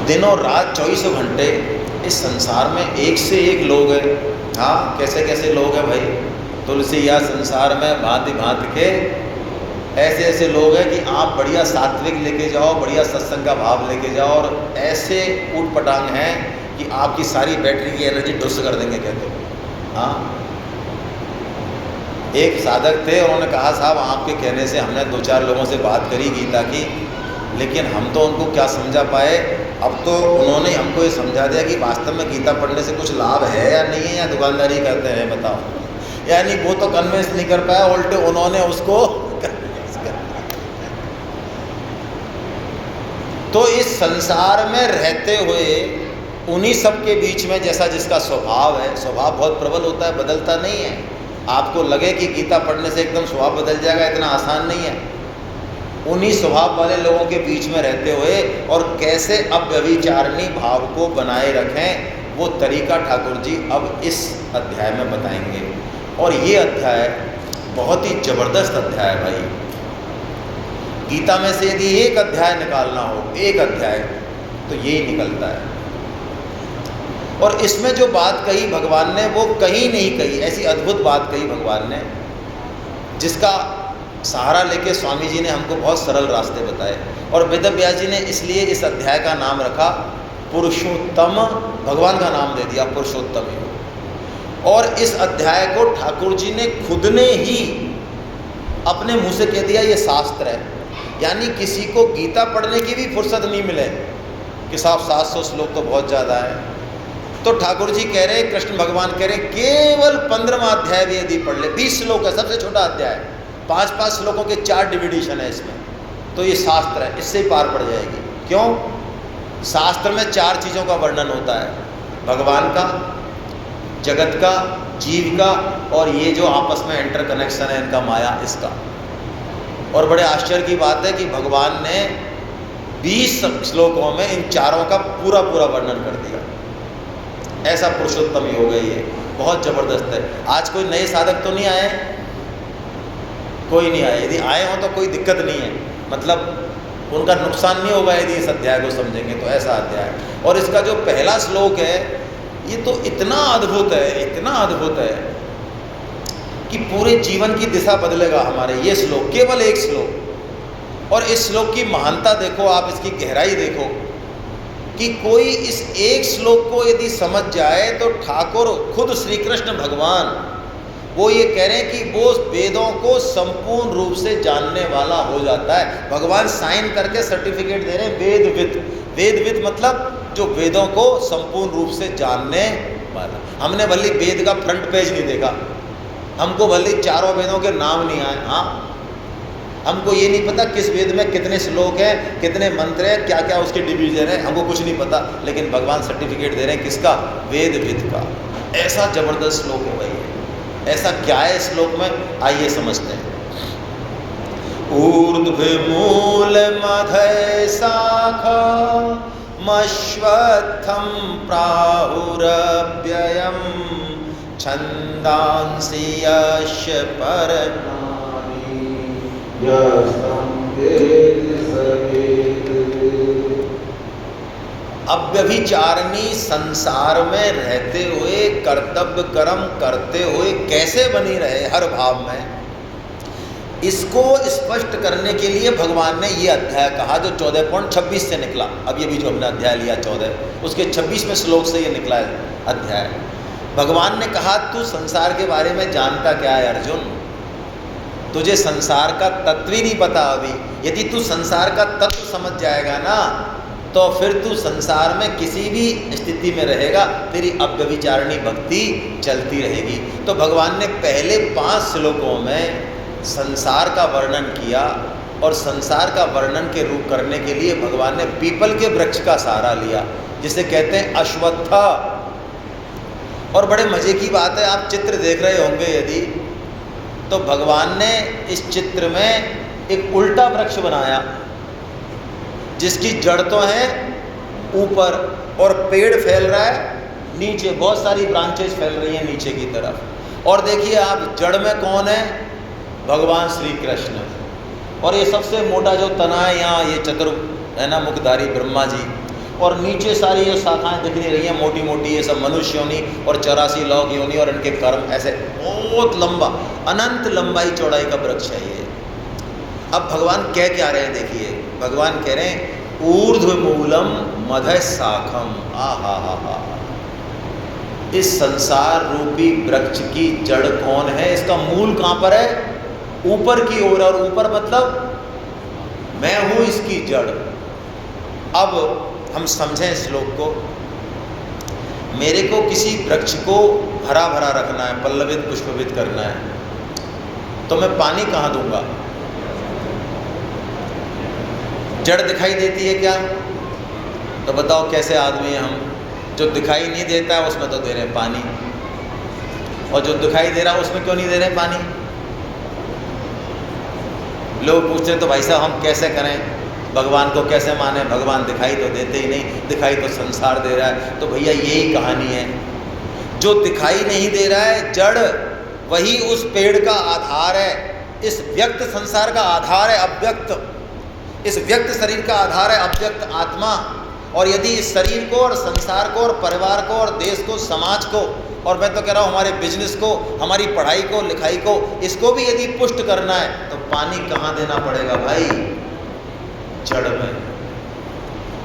दिनों रात 24 घंटे इस संसार में एक से एक लोग हैं। हाँ, कैसे कैसे लोग हैं भाई। तुलसी या संसार में भांति भांति के ऐसे ऐसे लोग हैं कि आप बढ़िया सात्विक लेके जाओ, बढ़िया सत्संग का भाव लेके जाओ, और ऐसे ऊट पटांग हैं कि आपकी सारी बैटरी की एनर्जी ढुस कर देंगे कहते हैं। हाँ, एक साधक थे, उन्होंने कहा साहब आपके कहने से हमने 2-4 लोगों से बात करी गीता की, लेकिन हम तो उनको क्या समझा पाए। अब तो उन्होंने हमको ये समझा दिया कि वास्तव में गीता पढ़ने से कुछ लाभ है या नहीं है, या दुकानदारी करते हैं बताओ। यानी वो तो कन्विंस नहीं कर पाया, उल्टे उन्होंने उसको तो इस संसार में रहते हुए उन्हीं सब के बीच में जैसा जिसका स्वभाव है, स्वभाव बहुत प्रबल होता है, बदलता नहीं है। आपको लगे कि गीता पढ़ने से एकदम स्वभाव बदल जाएगा, इतना आसान नहीं है। उन्हीं स्वभाव वाले लोगों के बीच में रहते हुए और कैसे अव्यभिचारिणी भाव को बनाए रखें, वो तरीका ठाकुर जी अब इस अध्याय में बताएंगे। और ये अध्याय बहुत ही जबरदस्त अध्याय है भाई। गीता में से यदि एक अध्याय निकालना हो, एक अध्याय, तो यही निकलता है। और इसमें जो बात कही भगवान ने वो कहीं नहीं कही, ऐसी अद्भुत बात कही भगवान ने, जिसका सहारा लेके स्वामी जी ने हमको बहुत सरल रास्ते बताए। और वेद व्यास जी ने इसलिए इस अध्याय का नाम रखा पुरुषोत्तम, भगवान का नाम दे दिया पुरुषोत्तम। और इस अध्याय को ठाकुर जी ने खुद ने ही अपने मुंह से कह दिया ये शास्त्र है। यानी किसी को गीता पढ़ने की भी फुर्सत नहीं मिले कि साहब 700 श्लोक तो बहुत ज़्यादा है, तो ठाकुर जी कह रहे, कृष्ण भगवान कह रहे, केवल 15वां अध्याय भी यदि पढ़ ले, 20 श्लोक है, सबसे छोटा अध्याय, 5-5 श्लोकों के 4 डिविडेशन है इसमें, तो ये शास्त्र है, इससे ही पार पड़ जाएगी। क्यों? शास्त्र में 4 चीज़ों का वर्णन होता है, भगवान का, जगत का, जीव का, और ये जो आपस में इंटरकनेक्शन है इनका, माया, इसका। और बड़े आश्चर्य की बात है कि भगवान ने 20 श्लोकों में इन चारों का पूरा पूरा वर्णन कर दिया। ऐसा पुरुषोत्तम योग है ये, बहुत ज़बरदस्त है। आज कोई नए साधक तो नहीं आए? कोई नहीं आए। यदि आए हों तो कोई दिक्कत नहीं है, मतलब उनका नुकसान नहीं होगा यदि इस अध्याय को समझेंगे तो। ऐसा अध्याय, और इसका जो पहला श्लोक है ये तो इतना अद्भुत है, इतना अद्भुत है कि पूरे जीवन की दिशा बदलेगा हमारे। ये श्लोक, केवल एक श्लोक, और इस श्लोक की महानता देखो आप, इसकी गहराई देखो कि कोई इस एक श्लोक को यदि समझ जाए तो ठाकुर खुद श्री कृष्ण भगवान वो ये कह रहे हैं कि वो वेदों को संपूर्ण रूप से जानने वाला हो जाता है। भगवान साइन करके सर्टिफिकेट दे रहे हैं वेदविद। वेदविद मतलब जो वेदों को संपूर्ण रूप से जानने वाला। हमने भले वेद का फ्रंट पेज नहीं देखा, हमको भले चारों वेदों के नाम नहीं आए, हाँ, हमको ये नहीं पता किस वेद में कितने श्लोक हैं, कितने मंत्र हैं, क्या क्या उसके डिवीजन है, हमको कुछ नहीं पता, लेकिन भगवान सर्टिफिकेट दे रहे हैं किसका? वेदविद का। ऐसा जबरदस्त श्लोक है भाई। ऐसा क्या है इस श्लोक में, आइए समझते हैं। ऊर्ध्वमूल मधय शाखा मश्वत्थं प्राहुरव्ययम् छन्दांसि यस्य परनामी यस्तं वेद स वेद। अव्यभिचारिणी संसार में रहते हुए कर्तव्य कर्म करते हुए कैसे बनी रहे हर भाव में, इसको स्पष्ट करने के लिए भगवान ने ये अध्याय कहा जो 14.26 से निकला। अब ये भी जो हमने अध्याय लिया 14, उसके 26वें श्लोक से ये निकला है अध्याय। भगवान ने कहा तू संसार के बारे में जानता क्या है अर्जुन? तुझे संसार का तत्व ही नहीं पता अभी। यदि तू संसार का तत्व समझ जाएगा ना, तो फिर तू संसार में किसी भी स्थिति में रहेगा, तेरी अव्यभिचारिणी भक्ति चलती रहेगी। तो भगवान ने पहले 5 श्लोकों में संसार का वर्णन किया, और संसार का वर्णन के रूप करने के लिए भगवान ने पीपल के वृक्ष का सहारा लिया, जिसे कहते हैं अश्वत्थ। और बड़े मज़े की बात है, आप चित्र देख रहे होंगे यदि, तो भगवान ने इस चित्र में एक उल्टा वृक्ष बनाया जिसकी जड़ तो है ऊपर और पेड़ फैल रहा है नीचे, बहुत सारी ब्रांचेस फैल रही हैं नीचे की तरफ। और देखिए आप, जड़ में कौन है? भगवान श्री कृष्ण। और ये सबसे मोटा जो तना है यहाँ, ये चतुर है ना, मुखधारी ब्रह्मा जी, और नीचे सारी जो शाखाएं दिख नहीं रही हैं मोटी मोटी, ये सब मनुष्य योनि और 84 लौक योनि और इनके कर्म, ऐसे बहुत लंबा अनंत लंबाई चौड़ाई का वृक्ष है ये। अब भगवान कह क्या रहे हैं, देखिए भगवान कह रहे हैं ऊर्ध्व मूलम मधय शाखम। हा हा, इस संसार रूपी वृक्ष की जड़ कौन है, इसका मूल कहाँ पर है, ऊपर की ओर, और ऊपर मतलब मैं हूं इसकी जड़। अब हम समझें श्लोक को, मेरे को किसी वृक्ष को हरा भरा रखना है, पल्लवित पुष्पित करना है, तो मैं पानी कहाँ दूंगा? जड़ दिखाई देती है क्या? तो बताओ कैसे आदमी हैं हम, जो दिखाई नहीं देता है उसमें तो दे रहे हैं पानी, और जो दिखाई दे रहा है उसमें क्यों नहीं दे रहे हैं पानी? लोग पूछते तो भाई साहब हम कैसे करें, भगवान को कैसे माने, भगवान दिखाई तो देते ही नहीं, दिखाई तो संसार दे रहा है। तो भैया यही कहानी है, जो दिखाई नहीं दे रहा है जड़, वही उस पेड़ का आधार है, इस व्यक्त संसार का आधार है अव्यक्त, इस व्यक्त शरीर का आधार है अव्यक्त आत्मा। और यदि इस शरीर को और संसार को और परिवार को और देश को, समाज को, और मैं तो कह रहा हूँ हमारे बिजनेस को, हमारी पढ़ाई को, लिखाई को, इसको भी यदि पुष्ट करना है तो पानी कहाँ देना पड़ेगा भाई? जड़ में।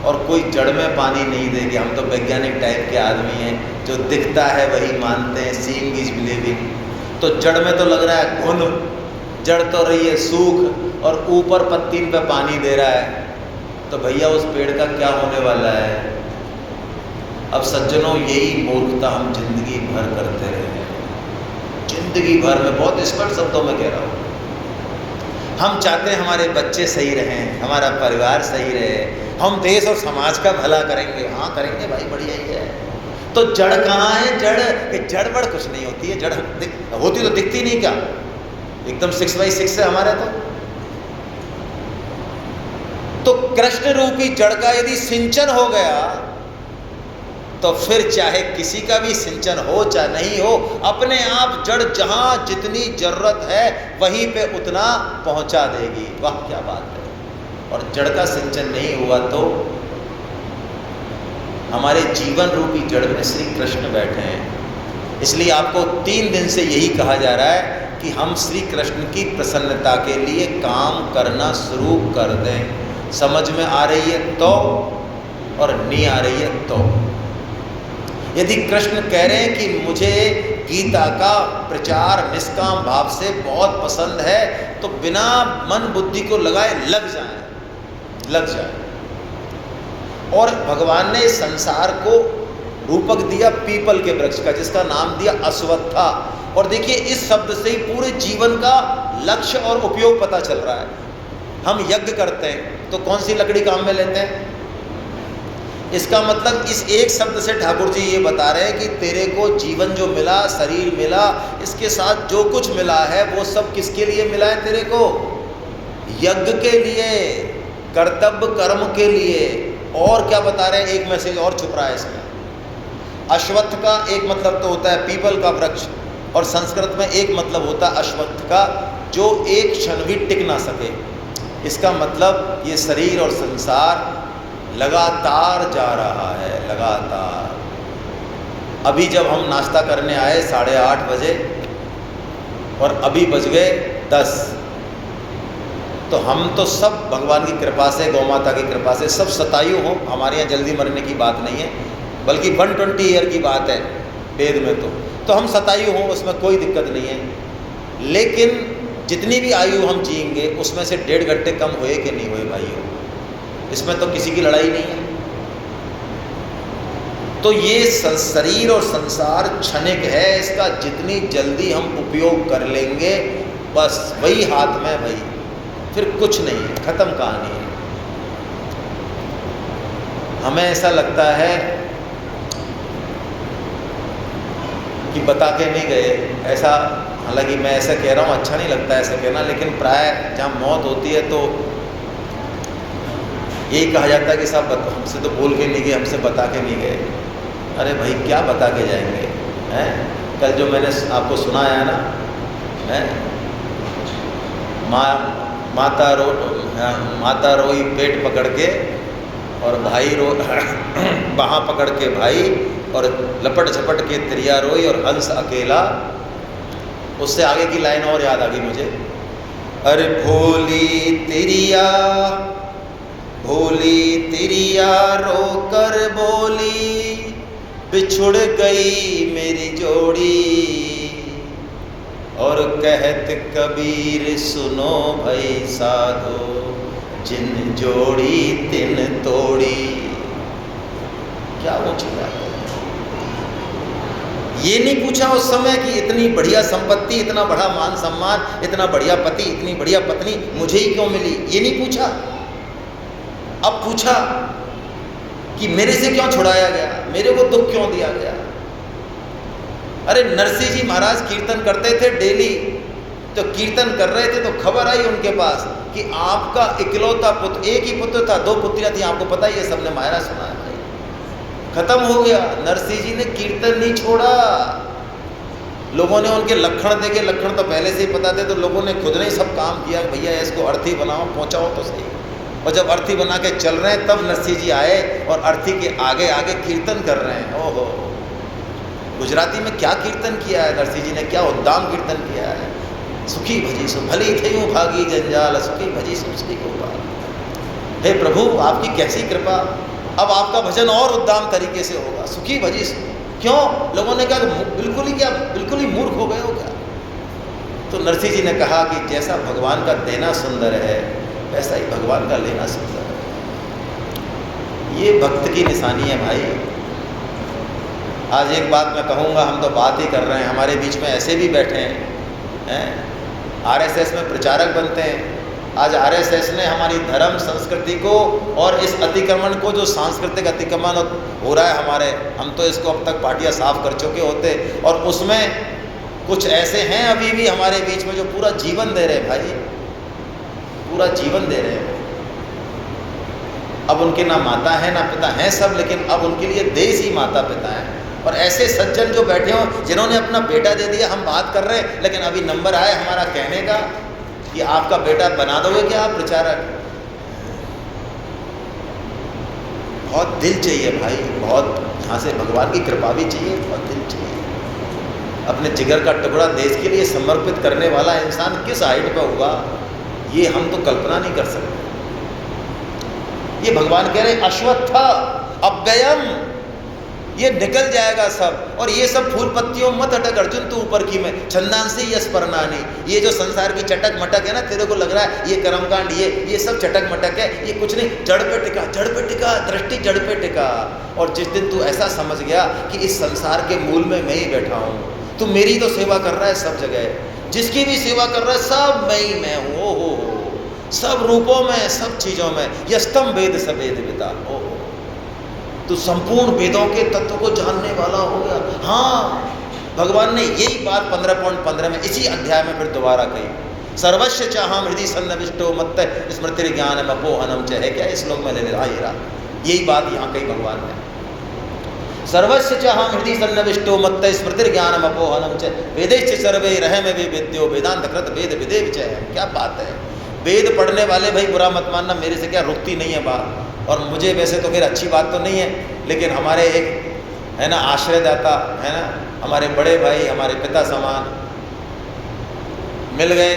और कोई जड़ में पानी नहीं देगी। हम तो वैज्ञानिक टाइप के आदमी हैं, जो दिखता है वही मानते हैं, सीइंग इज बिलीविंग। तो जड़ में तो लग रहा है घुन, जड़ तो रही है सूख, और ऊपर पत्ती पे पानी दे रहा है, तो भैया उस पेड़ का क्या होने वाला है? अब सज्जनों यही मूर्खता हम जिंदगी भर करते रहे, जिंदगी भर में, बहुत स्पष्ट शब्दों में कह रहा हूँ। हम चाहते हैं हमारे बच्चे सही रहें, हमारा परिवार सही रहे, हम देश और समाज का भला करेंगे। हाँ करेंगे भाई, बढ़िया ही है। तो जड़ कहाँ है? जड़ बड़ कुछ नहीं होती है, जड़ होती तो दिखती नहीं क्या? एकदम 6x6 है हमारे तो कृष्ण रूपी जड़ का यदि सिंचन हो गया तो फिर चाहे किसी का भी सिंचन हो चाहे नहीं हो, अपने आप जड़ जहां जितनी जरूरत है वहीं पे उतना पहुंचा देगी। वाह क्या बात है। और जड़ का सिंचन नहीं हुआ तो हमारे जीवन रूपी जड़ में श्री कृष्ण बैठे हैं। इसलिए आपको 3 दिन से यही कहा जा रहा है कि हम श्री कृष्ण की प्रसन्नता के लिए काम करना शुरू कर दें। समझ में आ रही है तो, और नहीं आ रही है तो। यदि कृष्ण कह रहे हैं कि मुझे गीता का प्रचार निष्काम भाव से बहुत पसंद है, तो बिना मन बुद्धि को लगाए लग जाए। और भगवान ने इस संसार को रूपक दिया पीपल के वृक्ष का, जिसका नाम दिया अश्वत्था। और देखिए इस शब्द से ही पूरे जीवन का लक्ष्य और उपयोग पता चल रहा है। हम यज्ञ करते हैं तो कौन सी लकड़ी काम में लेते हैं? इसका मतलब इस एक शब्द से ठाकुर जी ये बता रहे हैं कि तेरे को जीवन जो मिला, शरीर मिला, इसके साथ जो कुछ मिला है वो सब किसके लिए मिला है? तेरे को यज्ञ के लिए, कर्तव्य कर्म के लिए। और क्या बता रहे हैं? एक मैसेज और छुप रहा है इसमें। अश्वत्थ का एक मतलब तो होता है पीपल का वृक्ष, और संस्कृत में एक मतलब होता है अश्वत्थ का, जो एक क्षण भी टिक ना सके। इसका मतलब ये शरीर और संसार लगातार जा रहा है, लगातार। अभी जब हम नाश्ता करने आए 8:30 बजे और अभी बज गए 10, तो हम तो सब भगवान की कृपा से, गौ माता की कृपा से सब शतायु हों। हमारे यहाँ जल्दी मरने की बात नहीं है, बल्कि 120 ईयर की बात है वेद में। तो हम शतायु हों, उसमें कोई दिक्कत नहीं है। लेकिन जितनी भी आयु हम जिएंगे उसमें से 1.5 घंटे कम हुए कि नहीं हुए भाइयों, इसमें तो किसी की लड़ाई नहीं है। तो ये शरीर और संसार क्षणिक है, इसका जितनी जल्दी हम उपयोग कर लेंगे बस वही हाथ में भाई, फिर कुछ नहीं है, खत्म कहानी है। हमें ऐसा लगता है कि बता के नहीं गए ऐसा, हालांकि मैं ऐसा कह रहा हूँ, अच्छा नहीं लगता ऐसा कहना, लेकिन प्राय जहाँ मौत होती है तो यही कहा जाता है कि साहब हमसे तो बोल के नहीं गए, हमसे बता के नहीं गए। अरे भाई क्या बता के जाएंगे हैं? कल जो मैंने आपको सुनाया ना, हैं माता रोई पेट पकड़ के और भाई रो बाहाँ पकड़ के भाई और लपट झपट के त्रिया रोई और हंस अकेला। उससे आगे की लाइन और याद आ गई मुझे, अरे भोली तिरिया रो कर बोली, बिछुड़ गई मेरी जोड़ी। और कहत कबीर सुनो भाई साधो, जिन जोड़ी तिन तोड़ी। क्या ऊंची बात है। ये नहीं पूछा उस समय कि इतनी बढ़िया संपत्ति, इतना बड़ा मान सम्मान, इतना बढ़िया पति, इतनी बढ़िया पत्नी मुझे ही क्यों मिली, ये नहीं पूछा। अब पूछा कि मेरे से क्यों छुड़ाया गया, मेरे को दुख क्यों दिया गया। अरे नरसिंह जी महाराज कीर्तन करते थे डेली, तो कीर्तन कर रहे थे तो खबर आई उनके पास कि आपका इकलौता पुत्र, एक ही पुत्र था, 2 पुत्रियां थी, आपको पता ही है, सबने मायरा सुना है। खत्म हो गया। नरसिंह जी ने कीर्तन नहीं छोड़ा। लोगों ने उनके लक्षण देखे, लक्षण तो पहले से ही पता थे, तो लोगों ने खुद ने सब काम किया, भैया इसको अर्थी बनाओ, पहुंचाओ तो सही। और जब अर्थी बना के चल रहे हैं तब नरसिंह जी आए और अर्थी के आगे आगे कीर्तन कर रहे हैं। ओहो, गुजराती में क्या कीर्तन किया है नरसिंह जी ने, क्या उद्दाम कीर्तन किया है। सुखी भजी सो भली थयूं भागी जंजाल, सुखी भजी सो सुखी गोपाल। हे प्रभु, आपकी कैसी कृपा, अब आपका भजन और उद्दाम तरीके से होगा। सुखी भजी सो, क्यों? लोगों ने कहा बिल्कुल ही मूर्ख हो गए हो क्या। तो नरसिंह जी ने कहा कि जैसा भगवान का देना सुंदर है, वैसा ही भगवान का लेना सुंदर है। ये भक्त की निशानी है भाई। आज एक बात मैं कहूँगा, हम तो बात ही कर रहे हैं, हमारे बीच में ऐसे भी बैठे हैं आरएसएस में प्रचारक बनते हैं। आज आरएसएस ने हमारी धर्म संस्कृति को और इस अतिक्रमण को, जो सांस्कृतिक अतिक्रमण हो रहा है हमारे, हम तो इसको अब तक पार्टियां साफ कर चुके होते, और उसमें कुछ ऐसे हैं अभी भी हमारे बीच में जो पूरा जीवन दे रहे हैं भाई, पूरा जीवन दे रहे हैं। अब उनके ना माता है ना पिता हैं सब, लेकिन अब उनके लिए देश ही माता पिता है। और ऐसे सज्जन जो बैठे हों जिन्होंने अपना बेटा दे दिया, हम बात कर रहे हैं, लेकिन अभी नंबर आया हमारा कहने का कि आपका बेटा बना दोगे क्या आप प्रचारक। बहुत दिल चाहिए भाई, बहुत, यहाँ से भगवान की कृपा भी चाहिए, बहुत दिल चाहिए। अपने जिगर का टुकड़ा देश के लिए समर्पित करने वाला इंसान किस हाइट पर होगा, ये हम तो कल्पना नहीं कर सकते। ये भगवान कह रहे अश्वत्थ अव्ययम, ये निकल जाएगा सब। और ये सब फूल पत्तियों मत अटक अर्जुन तू ऊपर की में, छंदांसी यस परनानी। ये जो संसार की चटक मटक है ना, तेरे को लग रहा है ये कर्मकांड, ये सब चटक मटक है, ये कुछ नहीं, जड़ पे टिका, दृष्टि जड़ पे टिका। और जिस दिन तू ऐसा समझ गया कि इस संसार के मूल में मैं ही बैठा हूँ, तू मेरी तो सेवा कर रहा है सब जगह, जिसकी भी सेवा कर रहा है सब मैं ही मैं हूँ। ओ हो, सब रूपों में, सब चीज़ों में, यस्तम वेद सवेद विदा। ओ हो, तो संपूर्ण वेदों के तत्व को जानने वाला हो गया। हाँ, भगवान ने यही बात 15.15 में इसी अध्याय में फिर दोबारा कही, सर्वस्व चाहम हृदय सन्निविष्टो मत्त स्मृति ज्ञान अपोहनम च है क्या इस श्लोक में ले हीरा, यही बात यहाँ कही भगवान ने। सर्वस्व चाहम हृदय सन्निविष्टो मत्त स्मृति ज्ञान अपोहनम च वेदेश्च सर्वे रहम वे विद्यो वेदांत कृत वेद विदे विचय। क्या बात है। वेद पढ़ने वाले भाई बुरा मत मानना, मेरे से क्या रुकती नहीं है बात, और मुझे वैसे तो फिर अच्छी बात तो नहीं है, लेकिन हमारे एक है ना आश्रयदाता है ना, हमारे बड़े भाई, हमारे पिता समान मिल गए,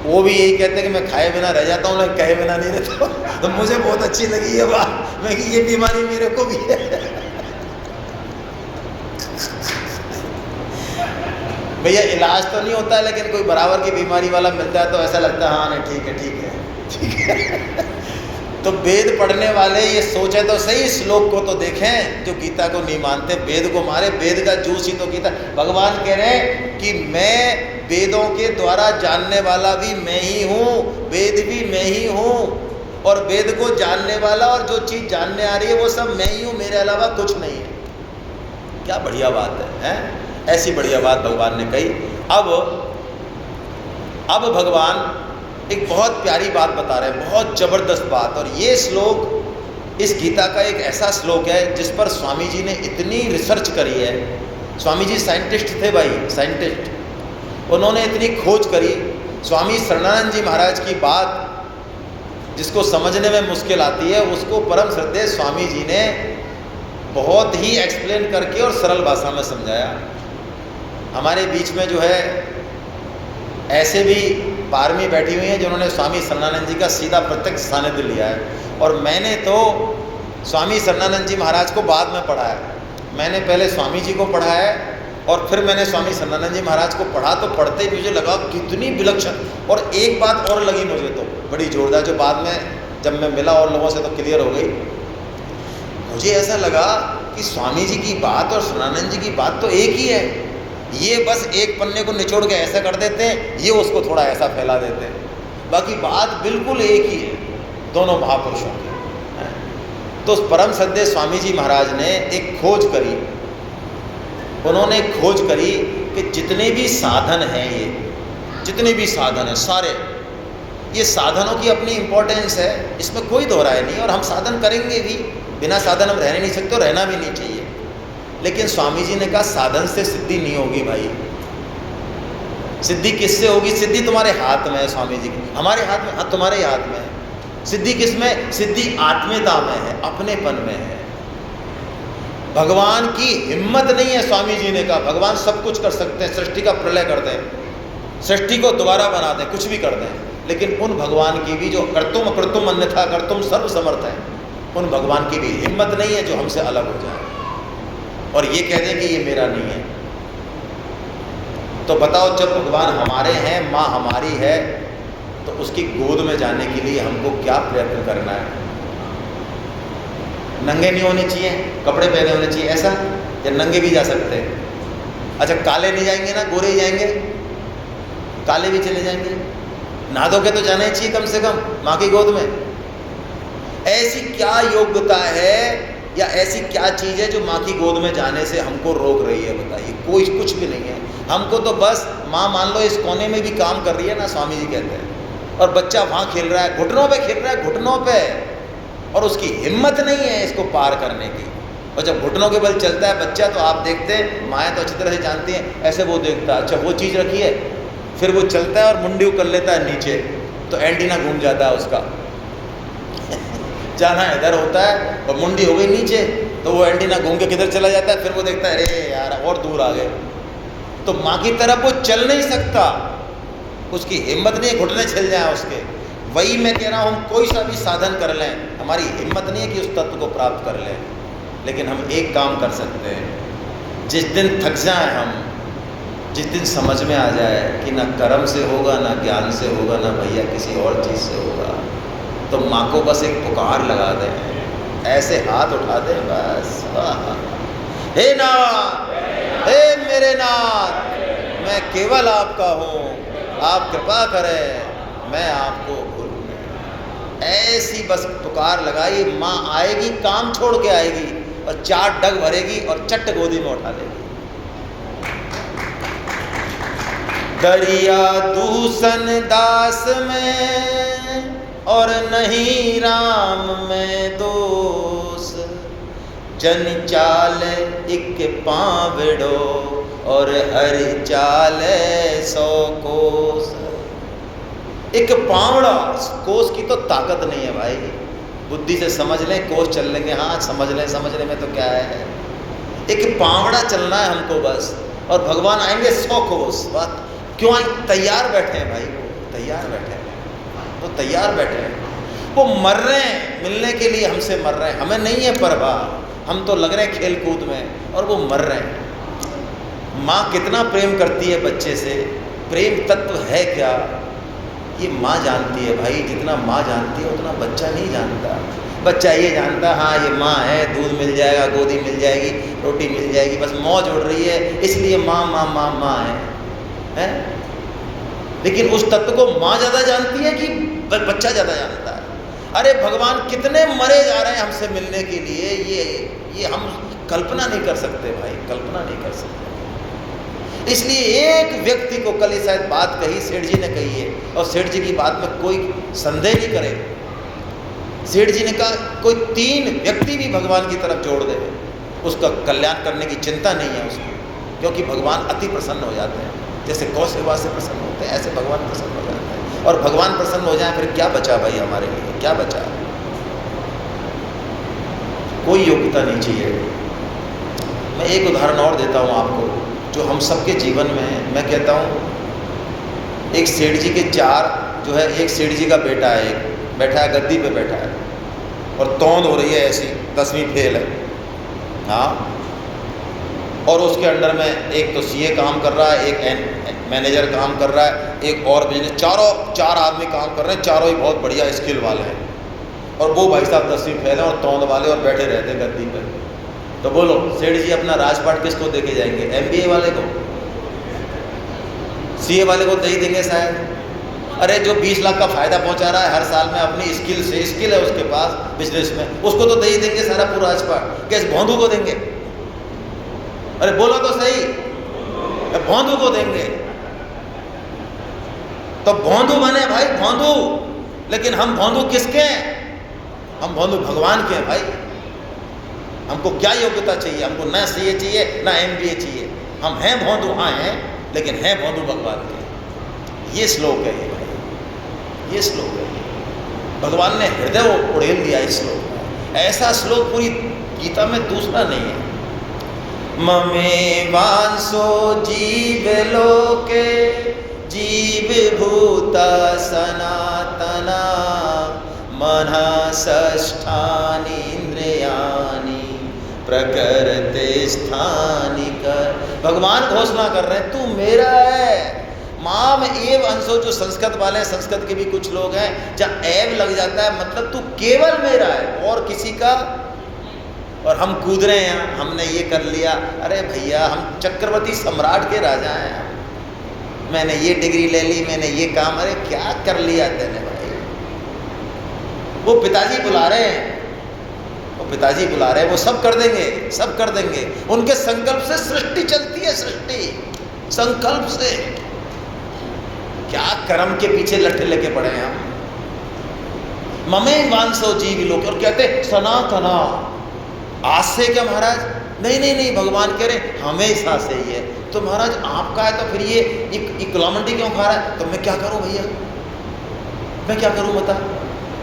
वो भी यही कहते हैं कि मैं खाए बिना रह जाता हूँ लेकिन कहे बिना नहीं रहता। तो मुझे बहुत अच्छी लगी ये बात, मैं कि ये बीमारी मेरे को भी है। भैया इलाज तो नहीं होता है, लेकिन कोई बराबर की बीमारी वाला मिलता है तो ऐसा लगता है हाँ नहीं ठीक है। तो वेद पढ़ने वाले ये सोचे तो सही, श्लोक को तो देखें, जो गीता को नहीं मानते वेद को मारे, वेद का जूस ही तो गीता। भगवान कह रहे हैं कि मैं वेदों के द्वारा जानने वाला भी मैं ही हूँ, वेद भी मैं ही हूँ, और वेद को जानने वाला और जो चीज़ जानने आ रही है वो सब मैं ही हूँ, मेरे अलावा कुछ नहीं है। क्या बढ़िया बात है? ऐसी बढ़िया बात भगवान ने कही। अब भगवान एक बहुत प्यारी बात बता रहे हैं, बहुत ज़बरदस्त बात। और ये श्लोक इस गीता का एक ऐसा श्लोक है जिस पर स्वामी जी ने इतनी रिसर्च करी है। स्वामी जी साइंटिस्ट थे भाई, साइंटिस्ट, उन्होंने इतनी खोज करी। स्वामी शरणानंद जी महाराज की बात जिसको समझने में मुश्किल आती है उसको परम श्रद्धेय स्वामी जी ने बहुत ही एक्सप्लेन करके और सरल भाषा में समझाया। हमारे बीच में जो है ऐसे भी पारमी बैठी हुई हैं जिन्होंने स्वामी शरणानंद जी का सीधा प्रत्यक्ष सानिध्य लिया है, और मैंने तो स्वामी शरणानंद जी महाराज को बाद में पढ़ा है। मैंने पहले स्वामी जी को पढ़ा है और फिर मैंने स्वामी शरणानंद जी महाराज को पढ़ा, तो पढ़ते ही मुझे लगा कितनी विलक्षण। और एक बात और लगी मुझे तो बड़ी जोरदार, जो बाद में जब मैं मिला और लोगों से तो क्लियर हो गई। मुझे ऐसा लगा कि स्वामी जी की बात और शरणानंद जी की बात तो एक ही है, ये बस एक पन्ने को निचोड़ के ऐसा कर देते हैं, ये उसको थोड़ा ऐसा फैला देते हैं, बाकी बात बिल्कुल एक ही है दोनों महापुरुषों की। तो परम श्रद्धेय स्वामी जी महाराज ने एक खोज करी, उन्होंने खोज करी कि जितने भी साधन हैं, ये जितने भी साधन हैं सारे, ये साधनों की अपनी इम्पोर्टेंस है, इसमें कोई दोहराए नहीं, और हम साधन करेंगे भी, बिना साधन हम रह नहीं सकते और रहना भी नहीं चाहिए। लेकिन स्वामी जी ने कहा साधन से सिद्धि नहीं होगी भाई। सिद्धि किससे होगी? सिद्धि तुम्हारे हाथ में है स्वामी जी की, हमारे हाथ में, हाँ तुम्हारे हाथ में है। सिद्धि किसमें? सिद्धि आत्मीयता में है, अपनेपन में है। भगवान की हिम्मत नहीं है, स्वामी जी ने कहा भगवान सब कुछ कर सकते हैं, सृष्टि का प्रलय कर दें, सृष्टि को दोबारा बना दें, कुछ भी कर दें, लेकिन उन भगवान की भी जो कर्तुम अकृतुम अन्यथा कर्तुम सर्व समर्थ है, उन भगवान की भी हिम्मत नहीं है जो हमसे अलग हो जाए और ये कह दें कि ये मेरा नहीं है। तो बताओ, जब भगवान हमारे हैं, माँ हमारी है, तो उसकी गोद में जाने के लिए हमको क्या प्रयत्न करना है? नंगे नहीं होने चाहिए, कपड़े पहने होने चाहिए ऐसा, या नंगे भी जा सकते हैं? अच्छा, काले नहीं जाएंगे ना, गोरे ही जाएंगे? काले भी चले जाएंगे? नहा धो के तो जाना ही चाहिए कम से कम माँ की गोद में। ऐसी क्या योग्यता है या ऐसी क्या चीज़ है जो माँ की गोद में जाने से हमको रोक रही है? बताइए, कोई कुछ भी नहीं है। हमको तो बस माँ मान लो इस कोने में भी काम कर रही है ना, स्वामी जी कहते हैं, और बच्चा वहाँ खेल रहा है, घुटनों पे खेल रहा है, घुटनों पे, और उसकी हिम्मत नहीं है इसको पार करने की। और जब घुटनों के बल चलता है बच्चा, तो आप देखते हैं, माएँ तो अच्छी तरह से जानती हैं, ऐसे वो देखता है, अच्छा वो चीज़ रखी है, फिर वो चलता है और मुंडी कर लेता है नीचे, तो एंटीना घूम जाता है उसका जाना इधर होता है और मुंडी हो गई नीचे, तो वो एंटीना घूम के किधर चला जाता है, फिर वो देखता है अरे यार और दूर आ गए। तो माँ की तरफ वो चल नहीं सकता, उसकी हिम्मत नहीं, घुटने छिल जाए उसके। वही मैं कह रहा हूँ, हम कोई सा भी साधन कर लें, हमारी हिम्मत नहीं है कि उस तत्व को प्राप्त कर लें, लेकिन हम एक काम कर सकते हैं, जिस दिन थक जाए हम, जिस दिन समझ में आ जाए कि ना कर्म से होगा, ना ज्ञान से होगा, ना भैया किसी और चीज़ से होगा, तो माँ को बस एक पुकार लगा दें, ऐसे हाथ उठा दें बस, हे नाथ, हे मेरे नाथ, मैं केवल आपका हूँ, आप कृपा करें, मैं आपको भूलूं नहीं। ऐसी बस पुकार लगाई, माँ आएगी, काम छोड़ के आएगी और 4 डग भरेगी और चट्ट गोदी में उठा लेगी। दरिया दूषण दास में और नहीं राम में दोष, जन चाल एक पावड़ो और हर चाल 100 कोस। एक पावड़ा, कोस की तो ताकत नहीं है भाई, बुद्धि से समझ लें कोस चल लेंगे, हाँ समझने में तो क्या है, एक पावड़ा चलना है हमको बस, और भगवान आएंगे 100 कोस। बात क्यों आए? तैयार बैठे हैं भाई, वो तैयार बैठे हैं, वो तैयार बैठे हैं, वो मर रहे हैं मिलने के लिए, हमसे मर रहे हैं, हमें नहीं है परवाह, हम तो लग रहे हैं खेल कूद में, और वो मर रहे हैं। माँ कितना प्रेम करती है बच्चे से, प्रेम तत्व है क्या, ये माँ जानती है भाई, जितना माँ जानती है उतना बच्चा नहीं जानता। बच्चा ये जानता हाँ ये माँ है, दूध मिल जाएगा, गोदी मिल जाएगी, रोटी मिल जाएगी, बस मौज उड़ रही है, इसलिए माँ माँ माँ माँ है? लेकिन उस तत्व को माँ ज़्यादा जानती है कि बच्चा ज़्यादा जानता है? अरे भगवान कितने मरे जा रहे हैं हमसे मिलने के लिए, ये हम कल्पना नहीं कर सकते भाई, कल्पना नहीं कर सकते। इसलिए एक व्यक्ति को, कल ही शायद बात कही, सेठ जी ने कही है, और सेठ जी की बात में कोई संदेह नहीं करे। सेठ जी ने कहा कोई 3 व्यक्ति भी भगवान की तरफ जोड़ दे, उसका कल्याण करने की चिंता नहीं है उसको, क्योंकि भगवान अति प्रसन्न हो जाते हैं। जैसे गौ सेवा से प्रसन्न होते हैं, ऐसे भगवान प्रसन्न हो जाते हैं। और भगवान प्रसन्न हो जाए, फिर क्या बचा भाई हमारे लिए, क्या बचा? कोई योग्यता नहीं चाहिए। मैं एक उदाहरण और देता हूँ आपको, जो हम सबके जीवन में है। मैं कहता हूँ, एक सेठ जी के चार जो है, एक सेठ जी का बेटा है, एक बैठा है गद्दी पे बैठा है और तौंद हो रही है ऐसी, 10वीं फेल है, हाँ, और उसके अंडर में एक तो सीए काम कर रहा है, एक मैनेजर काम कर रहा है, एक और बिजनेस, चार आदमी काम कर रहे हैं, चारों ही बहुत बढ़िया स्किल वाले हैं, और वो भाई साहब 10वीं फेल हैं और तौंद वाले, और बैठे रहते हैं गद्दी पे। तो बोलो सेठ जी अपना राजपाट किसको देके जाएंगे? एमबीए वाले को, सीए वाले को दे ही देंगे शायद। अरे जो 20 लाख का फायदा पहुंचा रहा है हर साल में अपनी स्किल से, स्किल है उसके पास बिजनेस में, उसको तो दे ही देंगे सारा पूरा राजपाट, क्या इस भोंदू को देंगे? अरे बोलो तो सही, भोंदू को देंगे? तो भोंदू बने भाई, भोंदू। लेकिन हम भोंदू किसके हैं? हम भोंदू भगवान के हैं भाई। हमको क्या योग्यता चाहिए? हमको ना सीए चाहिए ना एमबीए चाहिए, हम हैं भोंदू, हाँ हैं, लेकिन हैं भोंदू भगवान के। ये श्लोक है, ये भाई, ये श्लोक है। भगवान ने हृदय उड़ेल दिया इस श्लोक में। ऐसा श्लोक पूरी गीता में दूसरा नहीं है। ममे वांसो जीव लोके जीव भूता सनातना मनः षष्ठानि इंद्रियाणि प्रकृति स्थानि कर। भगवान घोषणा कर रहे हैं, तू मेरा है। माम एव अंशो, जो संस्कृत वाले हैं, संस्कृत के भी कुछ लोग हैं जहाँ एव लग जाता है, मतलब तू केवल मेरा है और किसी का। और हम कूद रहे हैं, हमने ये कर लिया। अरे भैया, हम चक्रवर्ती सम्राट के राजा हैं, मैंने ये डिग्री ले ली, मैंने ये काम, अरे क्या कर लिया तेने भाई? वो पिताजी बुला रहे हैं, वो पिताजी बुला रहे हैं, वो सब कर देंगे, सब कर देंगे। उनके संकल्प से सृष्टि चलती है, सृष्टि संकल्प से। क्या कर्म के पीछे लट्ठे लेके पड़े हैं हम? ममे वांसो जीव लोक, और कहते सनातना, आज से क्या महाराज? नहीं नहीं नहीं, भगवान कह रहे हमेशा से ही है। तो महाराज आपका है तो फिर ये इकोनॉमिटी क्यों खा रहा है? तो मैं क्या करूं भैया, मैं क्या करूं बता?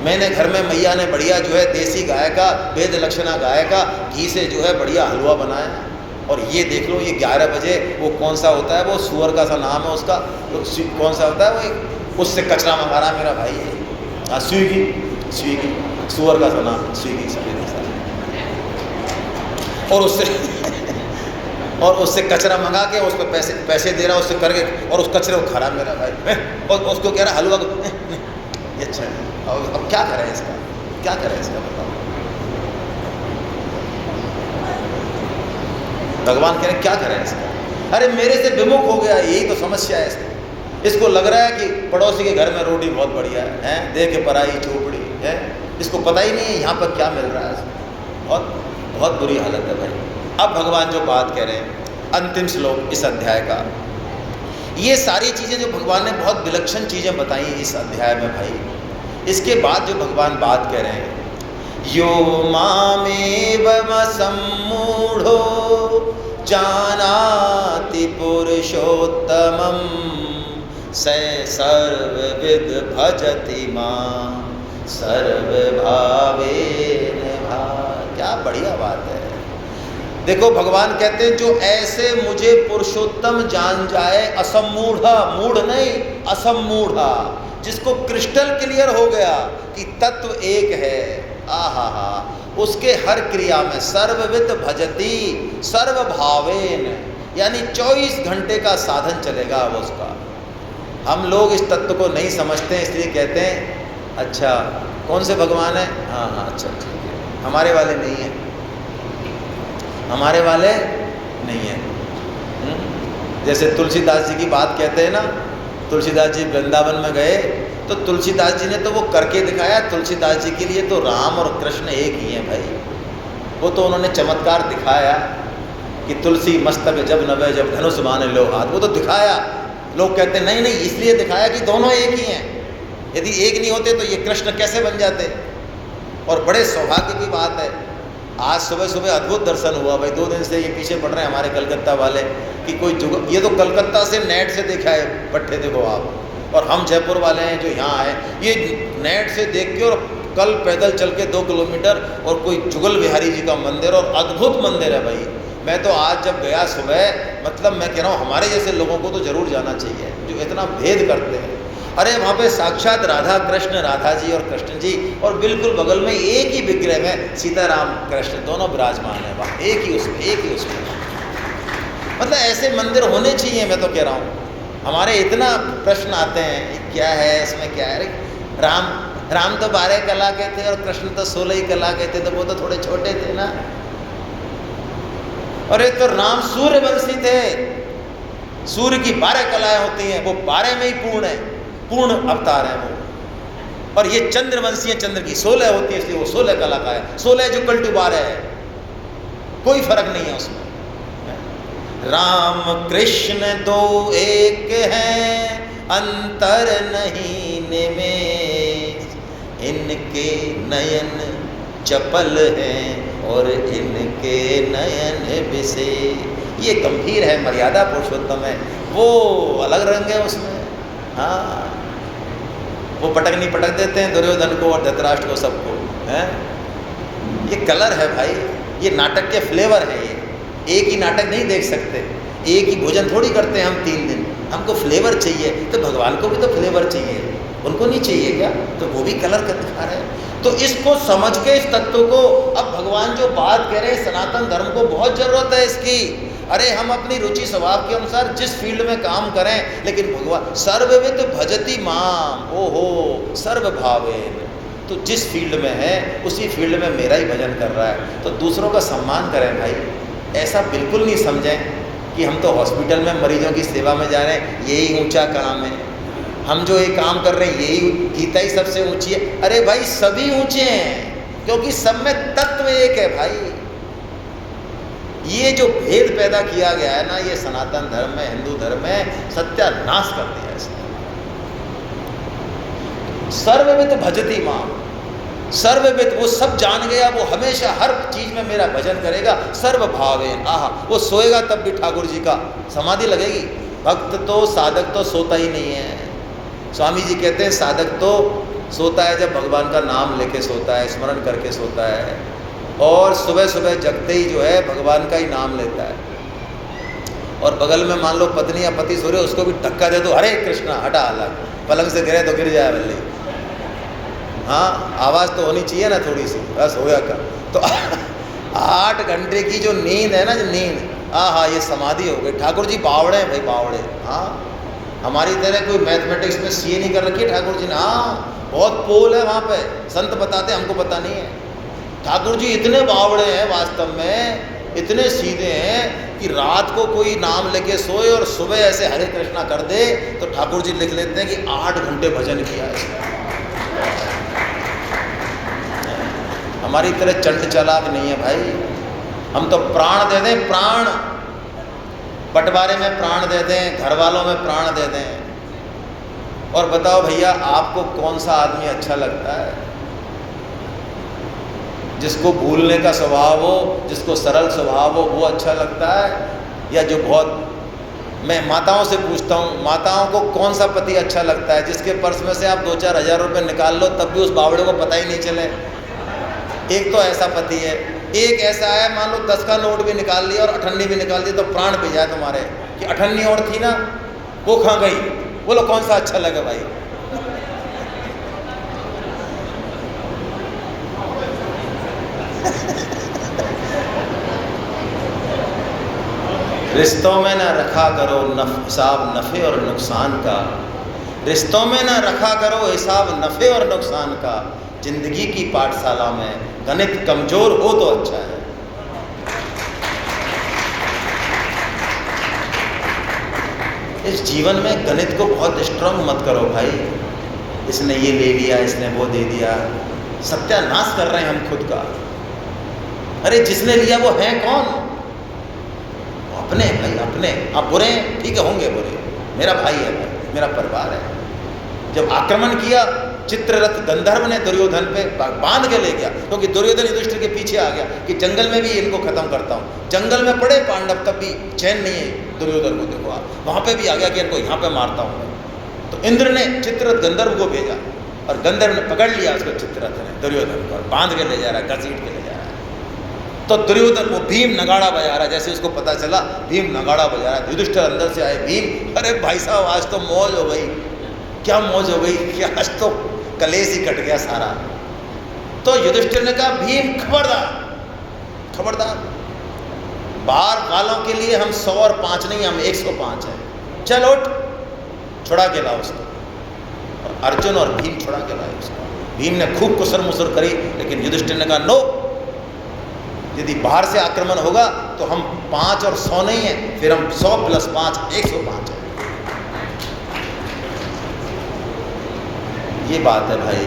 मैंने घर में मैया ने बढ़िया जो है देसी गाय का, वेद लक्षणा गाय का घी से जो है बढ़िया हलवा बनाया। और ये देख लो, ये 11 बजे वो कौन सा होता है, वो सुअर का सा नाम है उसका, तो कौन सा होता है वो, एक उससे कचरा मंगा रहा मेरा भाई है, हाँ स्विगी, स्विगी सुअर का सा नाम, स्विगी सभी और उससे और उससे कचरा मंगा के उस पर पैसे दे रहा, उससे करके, और उस कचरे को खा रहा मेरा भाई, और उसको कह रहा हलवा को ये अच्छा है। अब क्या करें इसका, क्या करें इसका बताओ? भगवान कह रहे क्या करें इसका? अरे मेरे से विमुख हो गया, यही तो समस्या है इसको। इसको लग रहा है कि पड़ोसी के घर में रोटी बहुत बढ़िया है, दे के पराई झोपड़ी है, इसको पता ही नहीं है यहाँ पर क्या मिल रहा है। और बहुत बुरी हालत है भाई। अब भगवान जो बात कह रहे हैं, अंतिम श्लोक इस अध्याय का, ये सारी चीज़ें जो भगवान ने बहुत विलक्षण चीज़ें बताई इस अध्याय में भाई। इसके बाद जो भगवान बात कह रहे हैं, यो मामेवम सम्मूढ़ो जानाति पुरुषोत्तमं स सर्वविद भजति मां सर्वभावेन भाव। क्या बढ़िया बात है। देखो भगवान कहते हैं जो ऐसे मुझे पुरुषोत्तम जान जाए, असम्मूढ़ा, मूढ़ नहीं असम्मूढ़ा, जिसको क्रिस्टल क्लियर हो गया कि तत्व एक है, आहा हा, उसके हर क्रिया में सर्वविद भजती सर्वभावेन, यानी 24 घंटे का साधन चलेगा अब उसका। हम लोग इस तत्व को नहीं समझते हैं, इसलिए कहते हैं अच्छा कौन से भगवान है, हाँ हाँ अच्छा ठीक है, हमारे वाले नहीं है, हमारे वाले नहीं है। जैसे तुलसीदास जी की बात कहते हैं ना, तुलसीदास जी वृंदावन में गए तो तुलसीदास जी ने तो वो करके दिखाया। तुलसीदास जी के लिए तो राम और कृष्ण एक ही हैं भाई। वो तो उन्होंने चमत्कार दिखाया कि तुलसी मस्तक जब नवे जब धनुष माने लो हाथ, वो तो दिखाया। लोग कहते नहीं नहीं, इसलिए दिखाया कि दोनों एक ही हैं, यदि एक नहीं होते तो ये कृष्ण कैसे बन जाते। और बड़े सौभाग्य की बात है, आज सुबह सुबह अद्भुत दर्शन हुआ भाई। 2 दिन से ये पीछे पड़ रहे हैं हमारे कलकत्ता वाले कि कोई जुग, ये तो कलकत्ता से नेट से देखा है, पट्टे देखो आप, और हम जयपुर वाले हैं जो यहाँ आए, ये नेट से देख के और कल पैदल चल के 2 किलोमीटर, और कोई जुगल बिहारी जी का मंदिर, और अद्भुत मंदिर है भाई। मैं तो आज जब गया सुबह, मतलब मैं कह रहा हूँ हमारे जैसे लोगों को तो ज़रूर जाना चाहिए जो इतना भेद करते हैं। अरे वहाँ पे साक्षात राधा कृष्ण, राधा जी और कृष्ण जी, और बिल्कुल बगल में एक ही विग्रह में सीताराम कृष्ण दोनों विराजमान है वहाँ, एक ही उसमें। मतलब ऐसे मंदिर होने चाहिए। मैं तो कह रहा हूँ हमारे इतना प्रश्न आते हैं क्या है इसमें, क्या है। राम तो 12 कला के थे और कृष्ण तो 16 ही कला के थे, तो वो तो थोड़े छोटे थे ना। अरे तो राम सूर्यवंशी थे, सूर्य की 12 कलाएं होती हैं, वो 12 में ही पूर्ण है, पूर्ण अवतार है वो। और ये चंद्रवंशी है, चंद्र की 16 होती है, इसलिए वो 16 कला का है। 16 जो कल्टू 12 है, कोई फर्क नहीं है उसमें। राम कृष्ण दो एक हैं, अंतर नहीं निमेष, इनके नयन चपल हैं और इनके नयन विशेष। ये गंभीर है, मर्यादा पुरुषोत्तम है, वो अलग रंग है उसमें। हाँ, वो पटक देते हैं दुर्योधन को और धृतराष्ट्र को, सबको हैं। ये कलर है भाई, ये नाटक के फ्लेवर है। ये एक ही नाटक नहीं देख सकते, एक ही भोजन थोड़ी करते हैं हम 3 दिन। हमको फ्लेवर चाहिए, तो भगवान को भी तो फ्लेवर चाहिए, उनको नहीं चाहिए क्या? तो वो भी कलर कर दिखा रहे हैं। तो इसको समझ के इस तत्व को, अब भगवान जो बात कह रहे हैं, सनातन धर्म को बहुत ज़रूरत है इसकी। अरे हम अपनी रुचि स्वभाव के अनुसार जिस फील्ड में काम करें, लेकिन भगवान सर्वविद भजति माम, ओहो सर्वभावेन, तो जिस फील्ड में है उसी फील्ड में मेरा ही भजन कर रहा है। तो दूसरों का सम्मान करें भाई, ऐसा बिल्कुल नहीं समझें कि हम तो हॉस्पिटल में मरीजों की सेवा में जा रहे हैं, यही ऊंचा काम है, हम जो ये काम कर रहे हैं यही, गीता ही सबसे ऊंची है। अरे भाई सभी ऊंचे हैं, क्योंकि सब में तत्व एक है भाई। ये जो भेद पैदा किया गया है ना, ये सनातन धर्म में, हिंदू धर्म में सत्यानाश कर दिया इसने। सर्वविद भजति माम, सर्वविद, वो सब जान गया, वो हमेशा हर चीज में मेरा भजन करेगा। सर्वभावेन, आहा, वो सोएगा तब भी ठाकुर जी का समाधि लगेगी। भक्त तो, साधक तो सोता ही नहीं है। स्वामी जी कहते हैं साधक तो सोता है जब भगवान का नाम लेके सोता है, स्मरण करके सोता है, और सुबह सुबह जगते ही जो है भगवान का ही नाम लेता है। और बगल में मान लो पत्नी या पति सो रहे, उसको भी धक्का दे दो, हरे कृष्णा, हटा अलग, पलंग से गिरे तो गिर जाए बल्ले। हाँ, आवाज़ तो होनी चाहिए ना थोड़ी सी, बस होया का। तो 8 घंटे की जो नींद है ना, जो नींद, हाँ, ये समाधि हो गई। ठाकुर जी बावड़े हैं भाई, बावड़े। हाँ, हमारी तरह कोई मैथमेटिक्स में सीए नहीं कर रखी है ठाकुर जी ने। हाँ, बहुत पोल है वहाँ पे, संत बताते, हमको पता नहीं है। ठाकुर जी इतने बावड़े हैं वास्तव में, इतने सीधे हैं कि रात को कोई नाम लेके सोए और सुबह ऐसे हरे कृष्णा कर दे, तो ठाकुर जी लिख लेते हैं कि 8 घंटे भजन किया है। हमारी तरह चंट चालाक नहीं है भाई। हम तो प्राण दे दें, प्राण, बंटवारे में प्राण दे दें, घर वालों में प्राण दे दें। और बताओ भैया, आपको कौन सा आदमी अच्छा लगता है? जिसको भूलने का स्वभाव हो, जिसको सरल स्वभाव हो, वो अच्छा लगता है? या जो बहुत, मैं माताओं से पूछता हूँ, माताओं को कौन सा पति अच्छा लगता है जिसके पर्स में से आप 2-4 हज़ार रुपये निकाल लो तब भी उस बावड़े को पता ही नहीं चले? एक तो ऐसा पति है, एक ऐसा है मान लो 10 का नोट भी निकाल लिया और अठन्नी भी निकाल दी तो प्राण पी जाए तुम्हारे कि अठन्नी और थी ना, वो कहाँ गई? बोलो कौन सा अच्छा लगे भाई? रिश्तों में ना रखा करो हिसाब नफ़े और नुकसान का, रिश्तों में ना रखा करो हिसाब नफ़े और नुकसान का। जिंदगी की पाठशाला में गणित कमजोर हो तो अच्छा है। इस जीवन में गणित को बहुत स्ट्रांग मत करो भाई। इसने ये ले लिया, इसने वो दे दिया, सत्यानाश कर रहे हैं हम खुद का। अरे जिसने लिया वो है कौन? अपने भाई, अपने। आप बुरे हैं, ठीक है, होंगे बुरे, मेरा भाई है भाई, मेरा परिवार है। जब आक्रमण किया चित्ररथ गंधर्व ने दुर्योधन पे, बांध के ले गया, क्योंकि दुर्योधन युधिष्ठिर के पीछे आ गया कि जंगल में भी इनको खत्म करता हूँ। जंगल में पड़े पांडव, तब भी चैन नहीं है दुर्योधन को। देखो आप, वहाँ पे भी आ गया कि इनको यहाँ पे मारता हूँ। तो इंद्र ने चित्ररथ गंधर्व को भेजा और गंधर्व ने पकड़ लिया उसको, चित्ररथ ने दुर्योधन को बांध के ले जा रहा है, घसीट के ले जा रहा है। तो दुर्योधन को भीम नगाड़ा बजा रहा है। जैसे उसको पता चला भीम नगाड़ा बजा रहा है, युधिष्ठिर अंदर से आए, भीम अरे भाई साहब आज तो मौज हो गई। क्या मौज हो गई कि आज तो कलेश ही कट गया सारा। तो युधिष्ठिर ने कहा भीम खबरदार, खबरदार, बाहर वालों के लिए हम 100 और 5 नहीं, हम 105 हैं, चल उठ, छुड़ा के लाओ उसको। और अर्जुन और भीम छुड़ा के लाए उसको। भीम ने खूब कुसर मुसर करी, लेकिन युधिष्ठिर ने कहा नो, यदि बाहर से आक्रमण होगा तो हम 5 और 100 नहीं है, फिर हम 100 + 5 105 है। ये बात है भाई,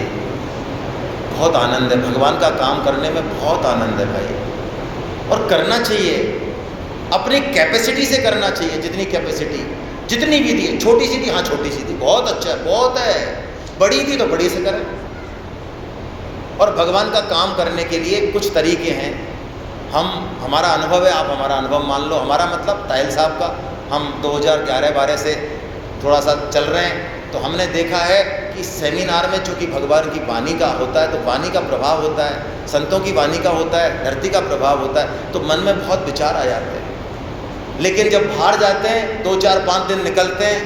बहुत आनंद है भगवान का काम करने में, बहुत आनंद है भाई। और करना चाहिए, अपनी कैपेसिटी से करना चाहिए, जितनी कैपेसिटी, जितनी भी दी है। छोटी सी थी, हाँ छोटी सी थी, बहुत अच्छा है, बहुत है। बड़ी थी तो बड़ी से करें। और भगवान का काम करने के लिए कुछ तरीके हैं। हमारा अनुभव है, आप हमारा अनुभव मान लो। हमारा मतलब ताहिल साहब का, हम 2011-12 से थोड़ा सा चल रहे हैं, तो हमने देखा है कि सेमिनार में चूँकि भगवान की वाणी का होता है, तो वाणी का प्रभाव होता है, संतों की वाणी का होता है, धरती का प्रभाव होता है, तो मन में बहुत विचार आ जाते हैं। लेकिन जब बाहर जाते हैं, 2, 4, 5 दिन निकलते हैं,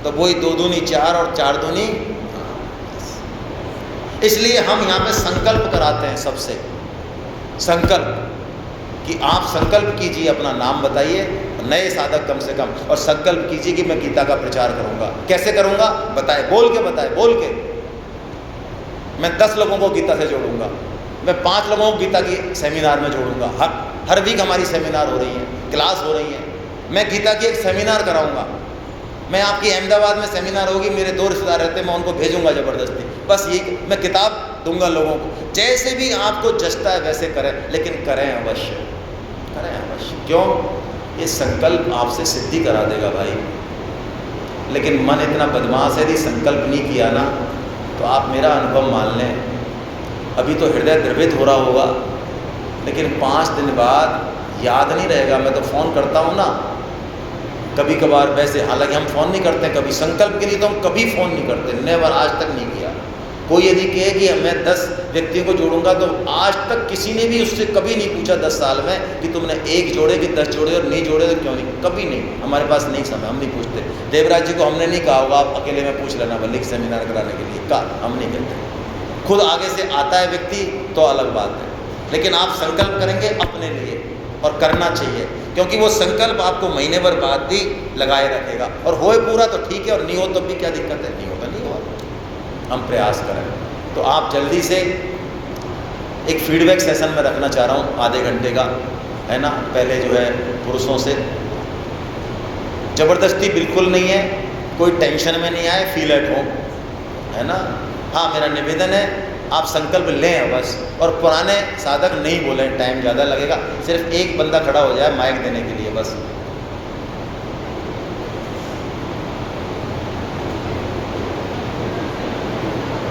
तो वही 2 दूनी 4 और 4 दूनी। इसलिए हम यहाँ पे संकल्प कराते हैं सबसे, संकल्प कि आप संकल्प कीजिए, अपना नाम बताइए, नए साधक कम से कम, और संकल्प कीजिए कि मैं गीता का प्रचार करूँगा। कैसे करूँगा बताए, बोल के बताए, बोल के। मैं 10 लोगों को गीता से जोड़ूंगा, मैं 5 लोगों को गीता की सेमिनार में जोड़ूंगा। हर वीक हमारी सेमिनार हो रही है, क्लास हो रही है, मैं गीता की एक सेमिनार कराऊंगा। मैं आपकी अहमदाबाद में सेमिनार होगी, मेरे 2 रिश्तेदार रहते हैं, मैं उनको भेजूंगा ज़बरदस्ती। बस ये मैं किताब दूंगा लोगों को। जैसे भी आपको जचता है वैसे करें, लेकिन करें अवश्य, करें अवश्य। क्यों? ये संकल्प आपसे सिद्धि करा देगा भाई। लेकिन मन इतना बदमाश है, यदि संकल्प नहीं किया ना, तो आप मेरा अनुभव मान लें, अभी तो हृदय द्रवित हो रहा होगा, लेकिन 5 दिन बाद याद नहीं रहेगा। मैं तो फ़ोन करता हूँ ना कभी कभार, वैसे हालांकि हम फ़ोन नहीं करते कभी, संकल्प के लिए तो हम कभी फ़ोन नहीं करते, नेवर, आज तक नहीं किया। कोई यदि कहे कि मैं 10 व्यक्तियों को जोड़ूंगा, तो आज तक किसी ने भी उससे कभी नहीं पूछा 10 साल में कि तुमने 1 जोड़े कि 10 जोड़े, और नहीं जोड़े तो क्यों नहीं, कभी नहीं। हमारे पास नहीं समय, हम नहीं पूछते। देवराज जी को हमने नहीं कहा होगा आप अकेले में पूछ लेना बल्कि सेमिनार कराने के लिए, कहा हम नहीं कहते। खुद आगे से आता है व्यक्ति तो अलग बात है, लेकिन आप संकल्प करेंगे अपने लिए, और करना चाहिए, क्योंकि वो संकल्प आपको महीने भर बाद भी लगाए रखेगा। और होए पूरा तो ठीक है, और नहीं हो तो भी क्या दिक्कत है, नहीं होगा नहीं होगा, हम प्रयास करें। तो आप जल्दी से एक फीडबैक सेशन में रखना चाह रहा हूँ, आधे घंटे का, है ना। पहले जो है पुरुषों से ज़बरदस्ती बिल्कुल नहीं है, कोई टेंशन में नहीं आए, फील एट होम, है ना। हाँ, मेरा निवेदन है आप संकल्प लें बस, और पुराने साधक नहीं बोलें, टाइम ज़्यादा लगेगा। सिर्फ एक बंदा खड़ा हो जाए माइक देने के लिए बस।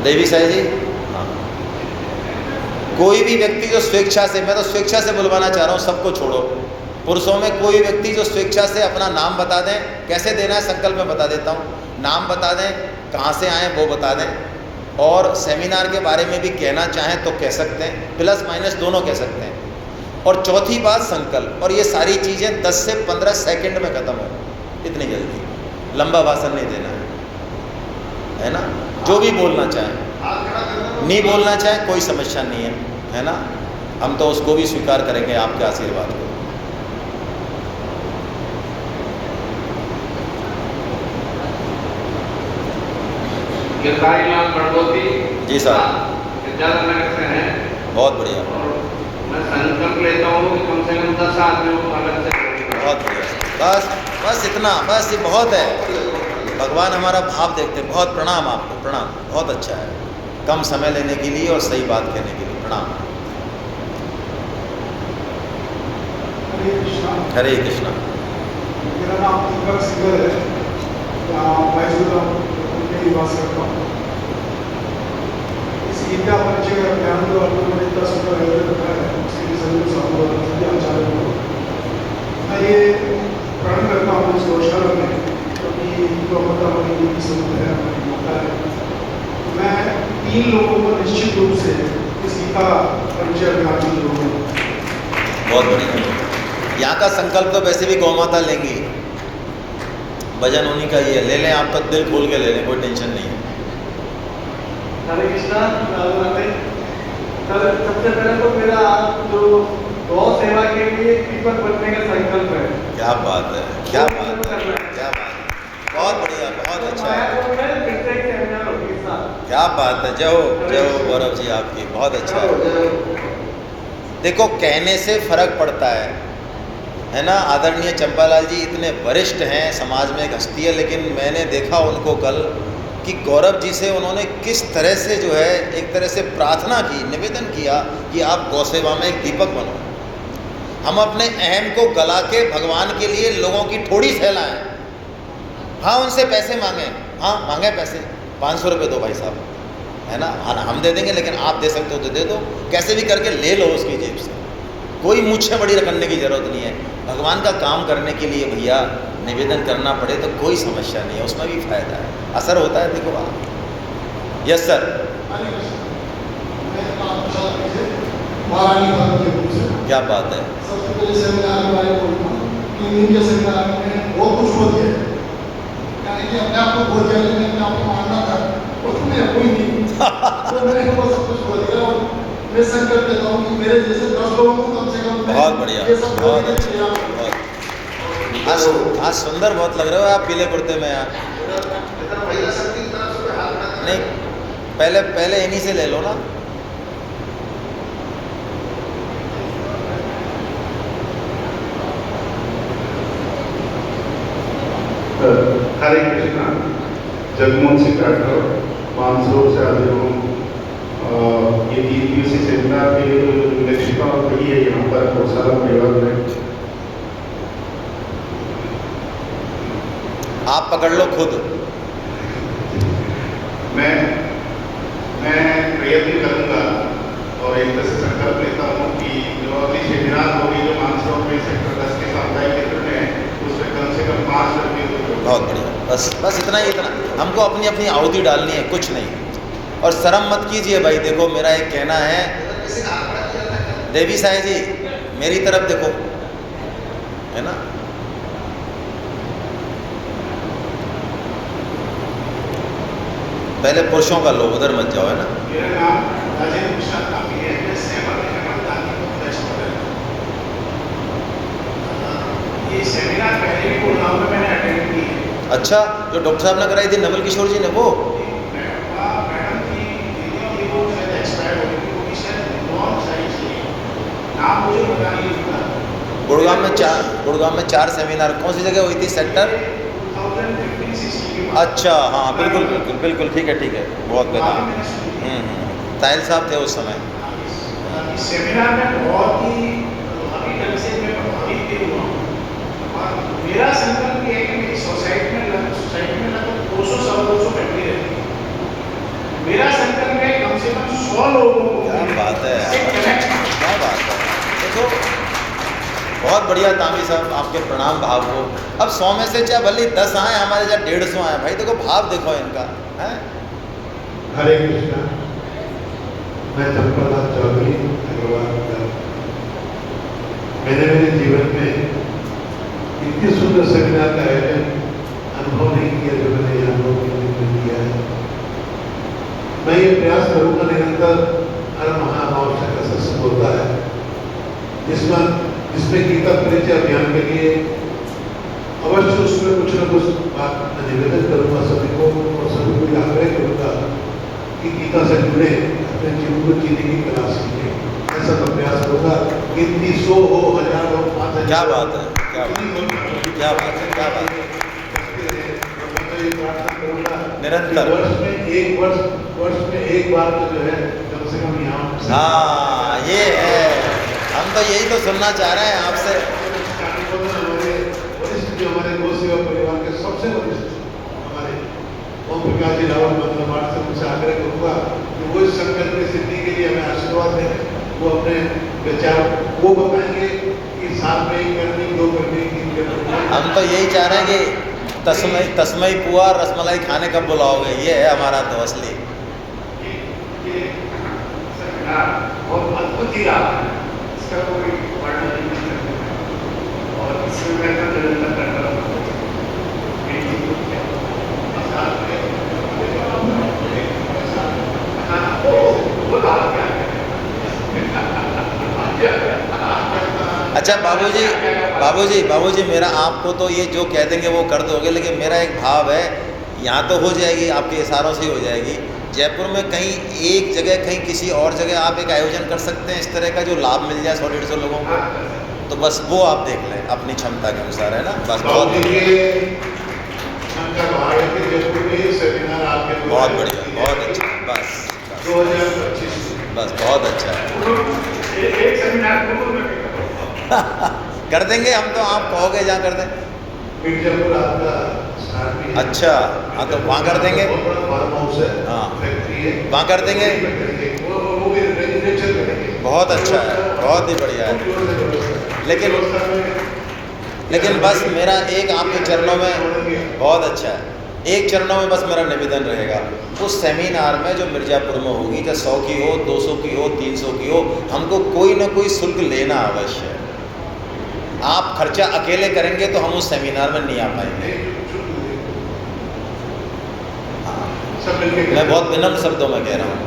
देवी साई जी, हाँ, कोई भी व्यक्ति जो स्वेच्छा से, मैं तो स्वेच्छा से बुलवाना चाह रहा हूँ, सबको छोड़ो। पुरुषों में कोई व्यक्ति जो स्वेच्छा से अपना नाम बता दें, कैसे देना है संकल्प में बता देता हूँ, नाम बता दें, कहाँ से आए वो बता दें, और सेमिनार के बारे में भी कहना चाहें तो कह सकते हैं, प्लस माइनस दोनों कह सकते हैं। और चौथी बात संकल्प, और ये सारी चीज़ें 10 से 15 सेकंड में ख़त्म हो, इतनी जल्दी, लंबा भाषण नहीं देना है ना। जो भी बोलना चाहें, नहीं बोलना चाहें कोई समस्या नहीं है ना, हम तो उसको भी स्वीकार करेंगे आपके आशीर्वाद को। गिरधारीलाल बड़बोती जी साहब, विद्यानगर से हैं। बहुत बढ़िया। और मैं संकल्प लेता हूँ कि कम से कम 10 आदमियों को अलग से। बहुत बढ़िया, बस इतना, बस ये बहुत है। भगवान हमारा भाव देखते हैं। बहुत प्रणाम आपको, प्रणाम, बहुत अच्छा है, कम समय लेने के लिए और सही बात कहने के लिए, प्रणाम। हरे कृष्णा। मेरा नाम दीपक सिंगर है, मैसूर में निवास करता हूँ। इस गीता परिचय अभियान को आपने इतना सुंदर आयोजन रखा है, उसके लिए सभी सभी आचार्य को मैं ये प्रण करता हूँ इस घोषणा में, क्योंकि हिंदू माता की 3 लोगों को निश्चित रूप से इस गीता परिचय अभियान की जरूरत है। बहुत बढ़िया। यहाँ का संकल्प तो वैसे भी गौ माता लेंगी, भजन उन्हीं का ही है, ले लें, आपका दिल खोल के ले लें, कोई टेंशन नहीं है। हरे कृष्णा। सर सबसे पहले तो मेरा जो गौ सेवा के लिए दीपक बनने का संकल्प है। क्या बात है, क्या बात है, क्या बात है, बहुत बढ़िया, बहुत अच्छा है, क्या बात है। जय हो गौरव जी आपकी, बहुत अच्छा है। देखो कहने से फर्क पड़ता है ना। आदरणीय चंपालाल जी इतने वरिष्ठ हैं, समाज में एक हस्ती है, लेकिन मैंने देखा उनको कल कि गौरव जी से उन्होंने किस तरह से जो है एक तरह से प्रार्थना की, निवेदन किया कि आप गौ सेवा में एक दीपक बनो। हम अपने अहम को गला के भगवान के लिए लोगों की ठोड़ी फैलाएं। हाँ उनसे पैसे मांगें, हाँ मांगे पैसे, 500 रुपये दो भाई साहब, है ना, हाँ हम दे देंगे, लेकिन आप दे सकते हो तो दे दो, कैसे भी करके ले लो उसकी जेब से। कोई मुझसे बड़ी करने की ज़रूरत नहीं है। भगवान का काम करने के लिए भैया निवेदन करना पड़े तो कोई समस्या नहीं है, उसमें भी फायदा है, असर होता है। देखो आप। Yes sir. क्या बात है। सबसे पहले सेमिनार के बारे में बोलूँ कि इनके सेमिनार में बहुत कुछ हो गया है, यानी कि अपने आप को खो दिया, लेकिन अपने आप को मानना था उसमें कोई नहीं तो मैंने वो सब कुछ खो दिया। और मैं संकल्प लेता हूँ कि मेरे जैसे 10 लोगों को कम से कम बहुत बढ़िया, ये सब बहुत करने के लिए आज सुंदर बहुत लग रहे हो आप पीले कुर्ते में यार। नहीं पहले इन्हीं से ले लो ना। हरे कृष्णा। जगमोहन सिंह राठौर, मानसरोवर से आते हूँ। ये 3 दिवसीय सेमिनार के लिए जो लेखिका खड़ी है यहाँ पर गौशाला परिवार में, आप पकड़ लो खुद। मैं प्रयत्न करूँगा और एक तरह से संकल्प लेता हूँ कि जो अगली सेमिनार होगी जो मानसरोवर में सेक्टर 10 के सामुदायिक केंद्र में, उसमें कम से कम 5 लड़के। बहुत बढ़िया, बस इतना ही, इतना हमको अपनी अपनी आहुति डालनी है, कुछ नहीं। और शर्म मत कीजिए भाई। देखो मेरा एक कहना है, देवी साई जी मेरी तरफ देखो, है ना। पहले पुरुषों का लो, उधर मत जाओ, है ना। मेरा नाम राजेंद्र प्रसाद काफी है, मैं ये सेमिनार पहले भी गुड़गांव में मैंने अटेंड की है। अच्छा, जो डॉक्टर साहब ने कराई थी नवल किशोर जी ने, वो मैडम की दीदी वो शायद एक्सपायर हो गई, वो शायद नॉन साइंस की नाम मुझे पता नहीं था। गुड़गांव में 4 सेमिनार कौन सी जगह हुई थी? सेक्टर 2015-16 अच्छा, हाँ बिल्कुल ठीक है, बहुत बेहतर। ताहिल साहब थे उस समय। इस सेमिनार में बहुत ही प्रभावी ढंग से मैं प्रभावित भी हुआ हूँ। मेरा संकल्प ये है कि मेरी सोसाइटी में लगभग 200-250 फैमिली रहती है। मेरा संकल्प है कम से कम 100 लोगों को। क्या बात है, क्या बात है। देखो बहुत बढ़िया तामी साहब, आपके प्रणाम भाव को। अब 100 में से चाहे भले 10 आए, हमारे चाहे 150 आए, भाई देखो भाव देखो इनका है। हरे कृष्णा। मैं चंपालाल चौधरी अग्रवाल। मैंने मेरे जीवन में इतनी सुंदर सेमिनार का आयोजन अनुभव नहीं किया जो मैंने यहाँ पर किया है। मैं ये प्रयास करूँगा निरंतर हर महाअमावस्या का सत्संग होता है जिसमें गीता परिचय अभियान के लिए अवश्य उसमें कुछ न कुछ बात मैं निवेदन करूँगा सभी को, और सभी को आग्रह करूँगा कि गीता से जुड़े, अपने जीवन को जीने की कला सीखें। ऐसा तो प्रयास होगा। कितनी 100 हो, 1000 हो, 5000। क्या बात है, क्या बात है। निरंतर वर्ष में एक बार तो जो है कम से कम यहाँ। हाँ ये है, हम तो यही तो सुनना चाह रहे हैं आपसे। जो हमारे गौ सेवा परिवार के सबसे वरिष्ठ हमारे ओम प्रकाश जी रावल मतलब से मुझसे आग्रह करूँगा कि वो इस संकल्प की सिद्धि के लिए हमें आशीर्वाद दें। वो अपने विचार वो बताएंगे कि 7 में 1 करनी, 2 करनी, 3 करनी। हम तो यही चाह रहे हैं कि तस्मई पुआ रसमलाई खाने कब बुलाओगे, ये है हमारा तो असली। रहा और अद्भुत ही रहा है, इसका कोई वर्णन नहीं कर सकते। और इसमें मैं तो निरंतर कर रहा हूँ अच्छा बाबूजी मेरा आपको तो ये जो कह देंगे वो कर दोगे, लेकिन मेरा एक भाव है, यहाँ तो हो जाएगी, आपके इशारों से ही हो जाएगी। जयपुर में कहीं एक जगह, कहीं किसी और जगह आप एक आयोजन कर सकते हैं इस तरह का, जो लाभ मिल जाए 100-150 लोगों को, तो बस वो आप देख लें अपनी क्षमता के अनुसार, है ना। बस बहुत बहुत बढ़िया, बहुत अच्छा, बस 2025 बस बहुत अच्छा है। एक सेमिनार कर देंगे हम तो, आप कहोगे जहाँ कर दें। मिर्जापुर आपका स्थान भी है। अच्छा, हाँ तो वहाँ कर देंगे, बहुत बड़ा फार्म हाउस है, हाँ फैक्ट्री है, वहाँ कर देंगे। वो भी रेजिडेंशियल करेंगे। बहुत अच्छा है, बहुत ही बढ़िया है। लेकिन बस मेरा एक आपके चरणों में, बहुत अच्छा है, एक चरणों में बस मेरा निवेदन रहेगा, उस सेमिनार में जो मिर्ज़ापुर में होगी, चाहे 100 की हो, 200 की हो, 300 की हो, हमको कोई ना कोई शुल्क लेना अवश्य है। आप खर्चा अकेले करेंगे तो हम उस सेमिनार में नहीं आ पाएंगे। मैं बहुत विनम्र शब्दों में कह रहा हूँ,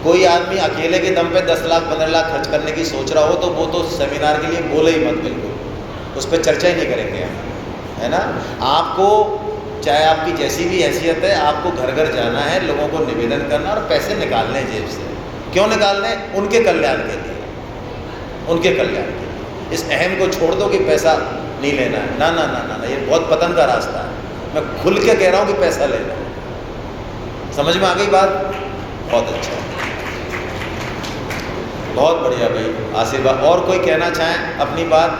कोई आदमी अकेले के दम पे 10 लाख 15 लाख खर्च करने की सोच रहा हो तो वो तो सेमिनार के लिए बोले ही मत, बिल्कुल उस पर चर्चा ही नहीं करेंगे हम, है ना। आपको चाहे आपकी जैसी भी हैसियत है, आपको घर घर जाना है, लोगों को निवेदन करना और पैसे निकालने जेब से। क्यों निकालने? उनके कल्याण के लिए, उनके कल्याण के लिए। इस अहम को छोड़ दो कि पैसा नहीं लेना है, ना ना ना ना, ना, ये बहुत पतन का रास्ता है। मैं खुल के कह रहा हूँ कि पैसा लेना है। समझ में आ गई बात? बहुत अच्छा, बहुत बढ़िया भाई, आशीर्वाद। और कोई कहना चाहें अपनी बात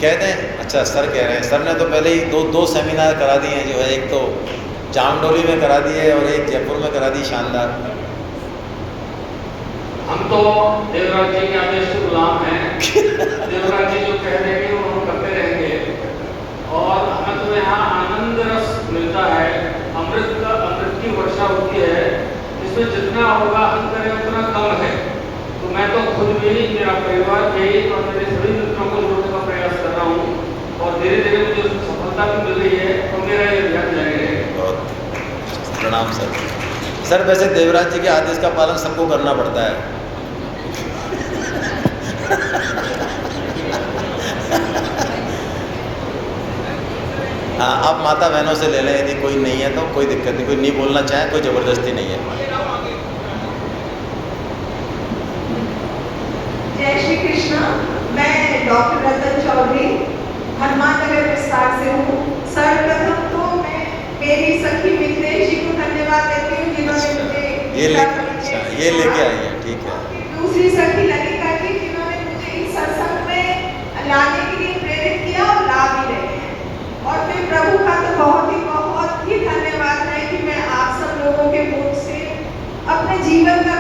कह दें। अच्छा सर कह रहे हैं, सर ने तो पहले ही दो सेमिनार करा दिए हैं, जो है एक तो जामडोली में करा दिए और एक जयपुर में करा दी, शानदार। हम तो देवराज जी के आदेश के गुलाम हैं। देवराज जी जो कह देंगे वो हम करते रहेंगे, और हमें तो यहाँ आनंद रस मिलता है, अमृत की वर्षा होती है, इसमें जितना होगा हम करें उतना कम है। तो मैं तो खुद भी, मेरा परिवार भी और मेरे सभी मित्रों को जोड़ने का प्रयास कर रहा हूँ, और धीरे धीरे मुझे उसकी सफलता भी मिल रही है, और मेरा ये ध्यान जारी रहेगा। बहुत प्रणाम सर। सर वैसे देवराज जी के आदेश का पालन सबको करना पड़ता है। हाँ, आप माता बहनों से ले लें, यदि कोई नहीं है तो कोई दिक्कत नहीं, कोई नहीं बोलना चाहे, कोई ज़बरदस्ती नहीं है। जय श्री कृष्ण। मैं डॉक्टर रतन चौधरी हनुमान नगर विस्तार से हूँ। सर्वप्रथम तो मैं मेरी सखी मित्रेश जी को धन्यवाद देती हूँ, जिन्होंने मुझे ये लेके आई है, ठीक है। दूसरी सखी ललिता जी, जिन्होंने मुझे इस सत्संग में लाने के लिए प्रेरित किया और ला भी रहे हैं। और फिर प्रभु का तो बहुत ही धन्यवाद है कि मैं आप सब लोगों के मुख से अपने जीवन का